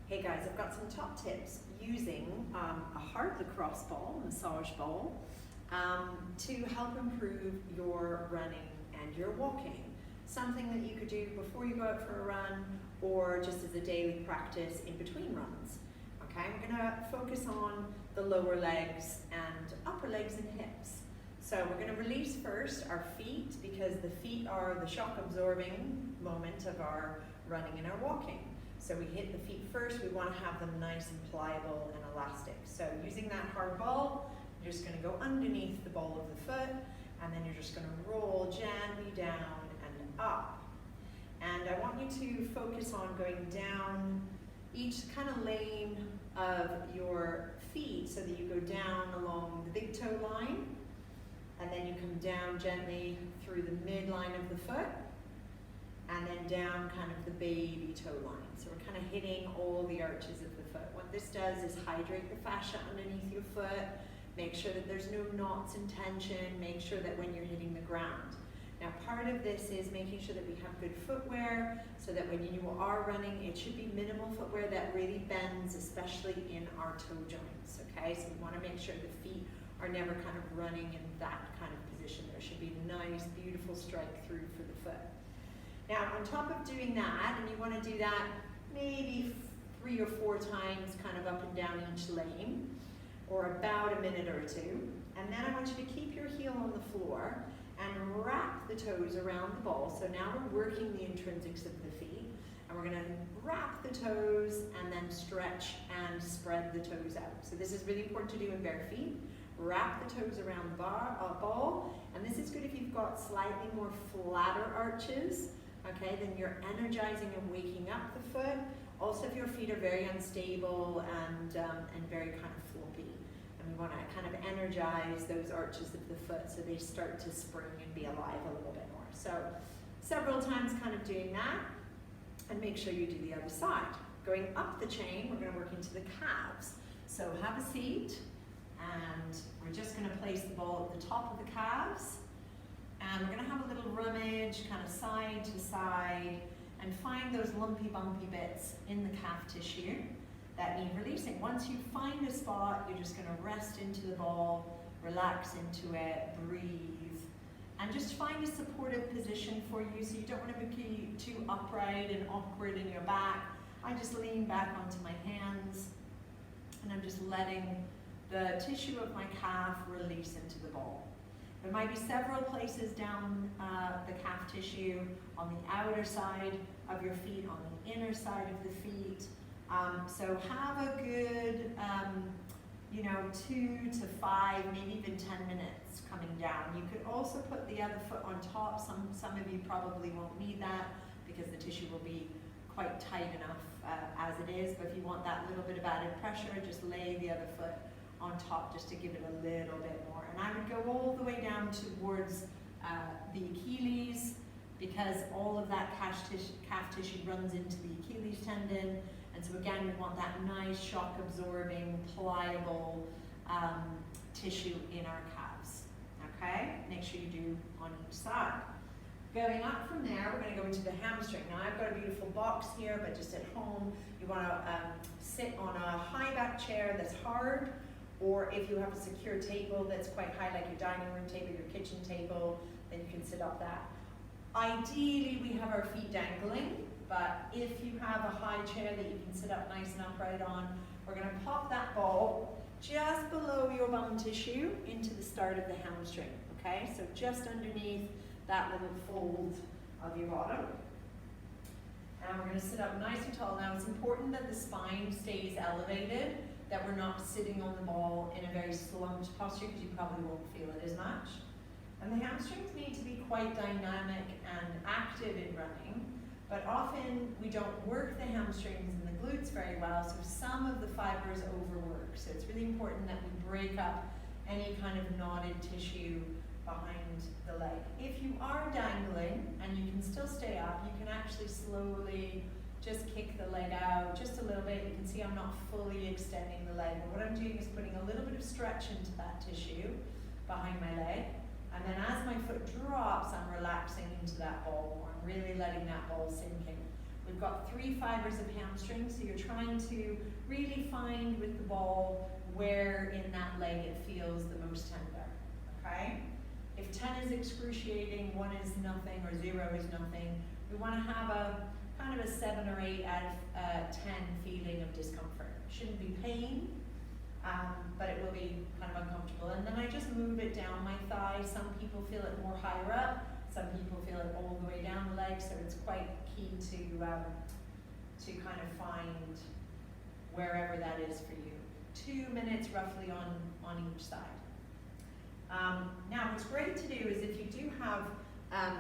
Hey guys, I've got some top tips using a hard lacrosse ball, massage ball, to help improve your running and your walking. Something that you could do before you go out for a run or just as a daily practice in between runs. Okay, I'm going to focus on the lower legs and upper legs and hips. So we're going to release first our feet because the feet are the shock absorbing moment of our running and our walking. So we hit the feet first, we want to have them nice and pliable and elastic. So using that hard ball, you're just going to go underneath the ball of the foot, and then you're just going to roll gently down and up. And I want you to focus on going down each kind of lane of your feet so that you go down along the big toe line, and then you come down gently through the midline of the foot, and then down kind of the baby toe line. So we're kind of hitting all the arches of the foot. What this does is hydrate the fascia underneath your foot, make sure that there's no knots in tension, make sure that when you're hitting the ground. Now part of this is making sure that we have good footwear so that when you are running, it should be minimal footwear that really bends, especially in our toe joints, okay? So we want to make sure the feet are never kind of running in that kind of position. There should be a nice, beautiful strike through for the foot. Now, on top of doing that, and you want to do that maybe 3 or 4 times kind of up and down each lane, or about a minute or 2, and then I want you to keep your heel on the floor and wrap the toes around the ball. So now we're working the intrinsics of the feet, and we're going to wrap the toes and then stretch and spread the toes out. So this is really important to do in bare feet. Wrap the toes around the ball, and this is good if you've got slightly more flatter arches. Okay, then you're energizing and waking up the foot. Also, if your feet are very unstable and very kind of floppy, and we want to kind of energize those arches of the foot so they start to spring and be alive a little bit more. So, several times kind of doing that, and make sure you do the other side. Going up the chain, we're going to work into the calves. So have a seat, and we're just going to place the ball at the top of the calves. And we're going to have a little rummage, kind of side to side, and find those lumpy, bumpy bits in the calf tissue that need releasing. Once you find a spot, you're just going to rest into the ball, relax into it, breathe, and just find a supportive position for you so you don't want to be too upright and awkward in your back. I just lean back onto my hands, and I'm just letting the tissue of my calf release into the ball. There might be several places down the calf tissue, on the outer side of your feet, on the inner side of the feet. So have a good, 2 to 5, maybe even 10 minutes coming down. You could also put the other foot on top. Some of you probably won't need that because the tissue will be quite tight enough as it is. But if you want that little bit of added pressure, just lay the other foot on top just to give it a little bit more. And I would go all the way down towards the Achilles, because all of that calf tissue runs into the Achilles tendon. And so again, we want that nice shock absorbing, pliable tissue in our calves. Okay, make sure you do on each side. Going up from there, we're going to go into the hamstring. Now I've got a beautiful box here, but just at home, you want to sit on a high back chair that's hard, or if you have a secure table that's quite high, like your dining room table, your kitchen table, then you can sit up that. Ideally, we have our feet dangling, but if you have a high chair that you can sit up nice and upright on, we're going to pop that ball just below your bum tissue into the start of the hamstring, okay? So just underneath that little fold of your bottom. And we're going to sit up nice and tall. Now, it's important that the spine stays elevated, that we're not sitting on the ball in a very slumped posture, because you probably won't feel it as much. And the hamstrings need to be quite dynamic and active in running, but often we don't work the hamstrings and the glutes very well, so some of the fibers overwork. So it's really important that we break up any kind of knotted tissue behind the leg. If you are dangling and you can still stay up, you can actually slowly just kick the leg out just a little bit. You can see I'm not fully extending the leg, but what I'm doing is putting a little bit of stretch into that tissue behind my leg. And then as my foot drops, I'm relaxing into that ball more. I'm really letting that ball sink in. We've got 3 fibers of hamstring, so you're trying to really find with the ball where in that leg it feels the most tender, okay? If 10 is excruciating, 1 is nothing, or 0 is nothing, we want to have a kind of a 7 or 8 out of 10 feeling of discomfort. Shouldn't be pain, but it will be kind of uncomfortable. And then I just move it down my thigh. Some people feel it more higher up, some people feel it all the way down the leg, so it's quite key to kind of find wherever that is for you. 2 minutes roughly on each side. Now what's great to do is if you do have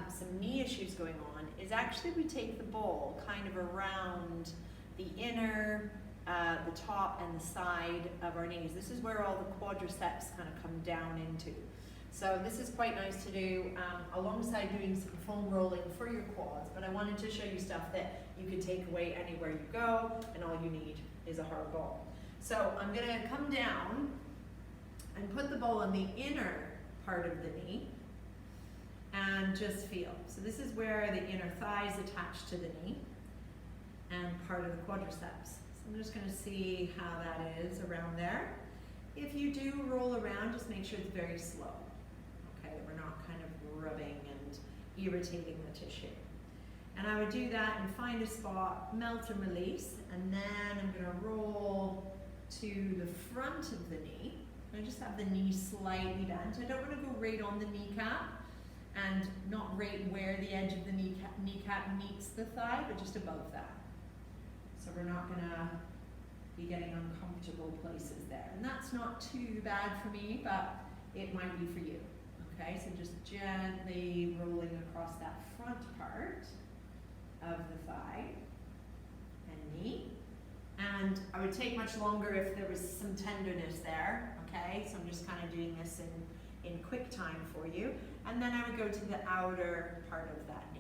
some knee issues going on, is actually we take the ball kind of around the inner, the top and the side of our knees. This is where all the quadriceps kind of come down into. So this is quite nice to do alongside doing some foam rolling for your quads, but I wanted to show you stuff that you could take away anywhere you go, and all you need is a hard ball. So I'm gonna come down and put the ball on the inner part of the knee and just feel. So this is where the inner thigh is attached to the knee and part of the quadriceps. So I'm just gonna see how that is around there. If you do roll around, just make sure it's very slow. Okay, we're not kind of rubbing and irritating the tissue. And I would do that and find a spot, melt and release, and then I'm gonna roll to the front of the knee. I just have the knee slightly bent. I don't want to go right on the kneecap and not right where the edge of the kneecap meets the thigh, but just above that. So we're not going to be getting uncomfortable places there. And that's not too bad for me, but it might be for you. Okay, so just gently rolling across that front part of the thigh and knee. And I would take much longer if there was some tenderness there, okay? So I'm just kind of doing this in quick time for you. And then I would go to the outer part of that knee.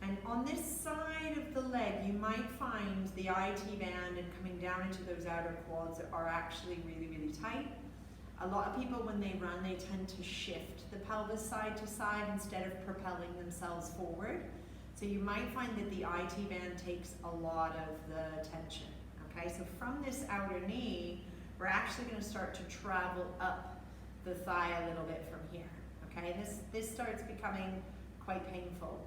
And on this side of the leg, you might find the IT band and coming down into those outer quads are actually really, really tight. A lot of people, when they run, they tend to shift the pelvis side to side instead of propelling themselves forward. So you might find that the IT band takes a lot of the tension, okay? So from this outer knee, we're actually gonna start to travel up the thigh a little bit from here, okay? This starts becoming quite painful.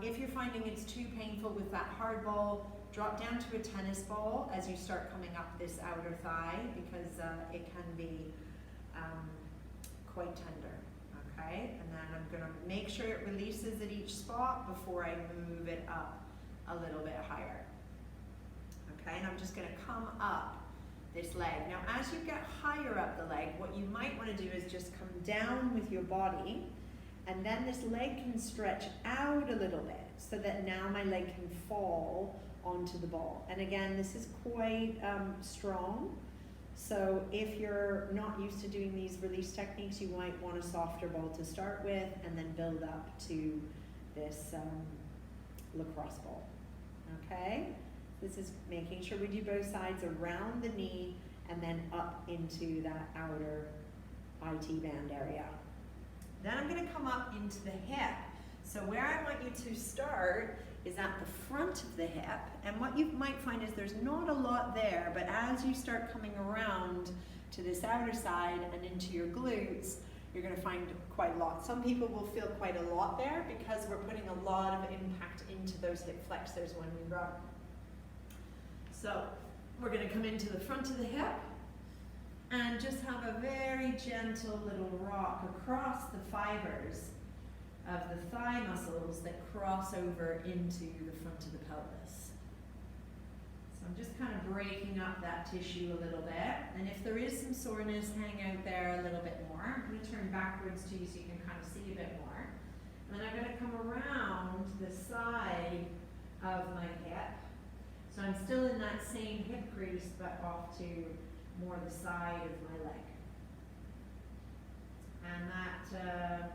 If you're finding it's too painful with that hard ball, drop down to a tennis ball as you start coming up this outer thigh, because it can be quite tender. Okay, and then I'm going to make sure it releases at each spot before I move it up a little bit higher. Okay, and I'm just going to come up this leg. Now, as you get higher up the leg, what you might want to do is just come down with your body, and then this leg can stretch out a little bit so that now my leg can fall onto the ball. And again, this is quite strong. So if you're not used to doing these release techniques, you might want a softer ball to start with and then build up to this lacrosse ball, okay? This is making sure we do both sides around the knee and then up into that outer IT band area. Then I'm gonna come up into the hip. So where I want you to start is at the front of the hip, and what you might find is there's not a lot there, but as you start coming around to this outer side and into your glutes, you're going to find quite a lot. Some people will feel quite a lot there because we're putting a lot of impact into those hip flexors when we run. So we're going to come into the front of the hip and just have a very gentle little rock across the fibers of the thigh muscles that cross over into the front of the pelvis. So I'm just kind of breaking up that tissue a little bit, and if there is some soreness, hang out there a little bit more. I'm going to turn backwards to you so you can kind of see a bit more. And then I'm going to come around the side of my hip. So I'm still in that same hip crease, but off to more the side of my leg. And that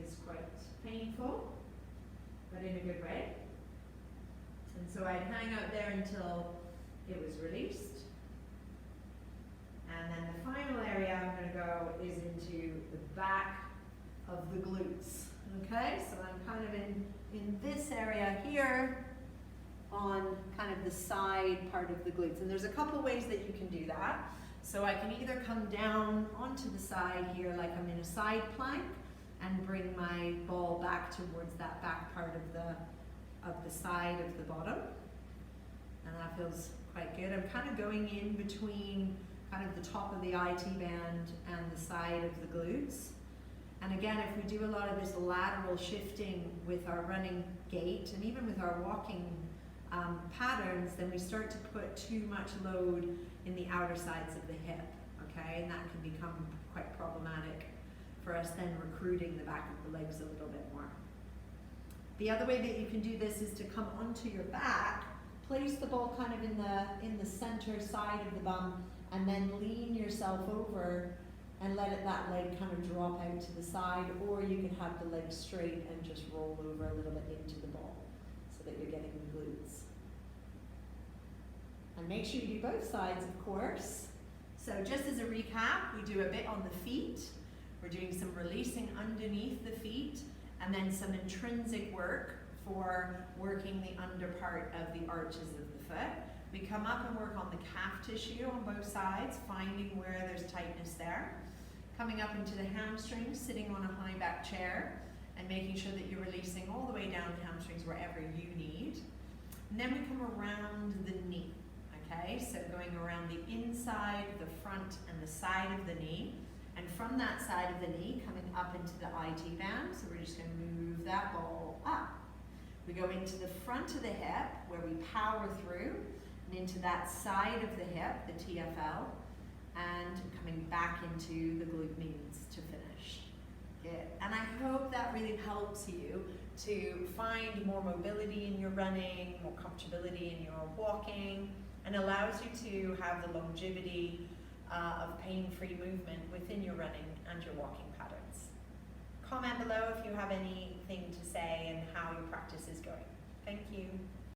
is quite painful, but in a good way. And so I'd hang out there until it was released. And then the final area I'm going to go is into the back of the glutes. Okay, so I'm kind of in in this area here on kind of the side part of the glutes. And there's a couple ways that you can do that. So I can either come down onto the side here like I'm in a side plank and bring my ball back towards that back part of the side of the bottom. And that feels quite good. I'm kind of going in between kind of the top of the IT band and the side of the glutes. And again, if we do a lot of this lateral shifting with our running gait and even with our walking patterns, then we start to put too much load in the outer sides of the hip, okay? And that can become quite problematic for us then recruiting the back of the legs a little bit more. The other way that you can do this is to come onto your back, place the ball kind of in the center side of the bum, and then lean yourself over and let that leg kind of drop out to the side, or you can have the leg straight and just roll over a little bit into the ball so that you're getting the glutes. And make sure you do both sides, of course. So just as a recap, we do a bit on the feet. We're doing some releasing underneath the feet, and then some intrinsic work for working the under part of the arches of the foot. We come up and work on the calf tissue on both sides, finding where there's tightness there. Coming up into the hamstrings, sitting on a high back chair, and making sure that you're releasing all the way down the hamstrings wherever you need. And then we come around the knee, okay? So going around the inside, the front, and the side of the knee. And from that side of the knee, coming up into the IT band, so we're just going to move that ball up. We go into the front of the hip, where we power through, and into that side of the hip, the TFL, and coming back into the glute medians to finish. Good. And I hope that really helps you to find more mobility in your running, more comfortability in your walking, and allows you to have the longevity of pain-free movement within your running and your walking patterns. Comment below if you have anything to say and how your practice is going. Thank you.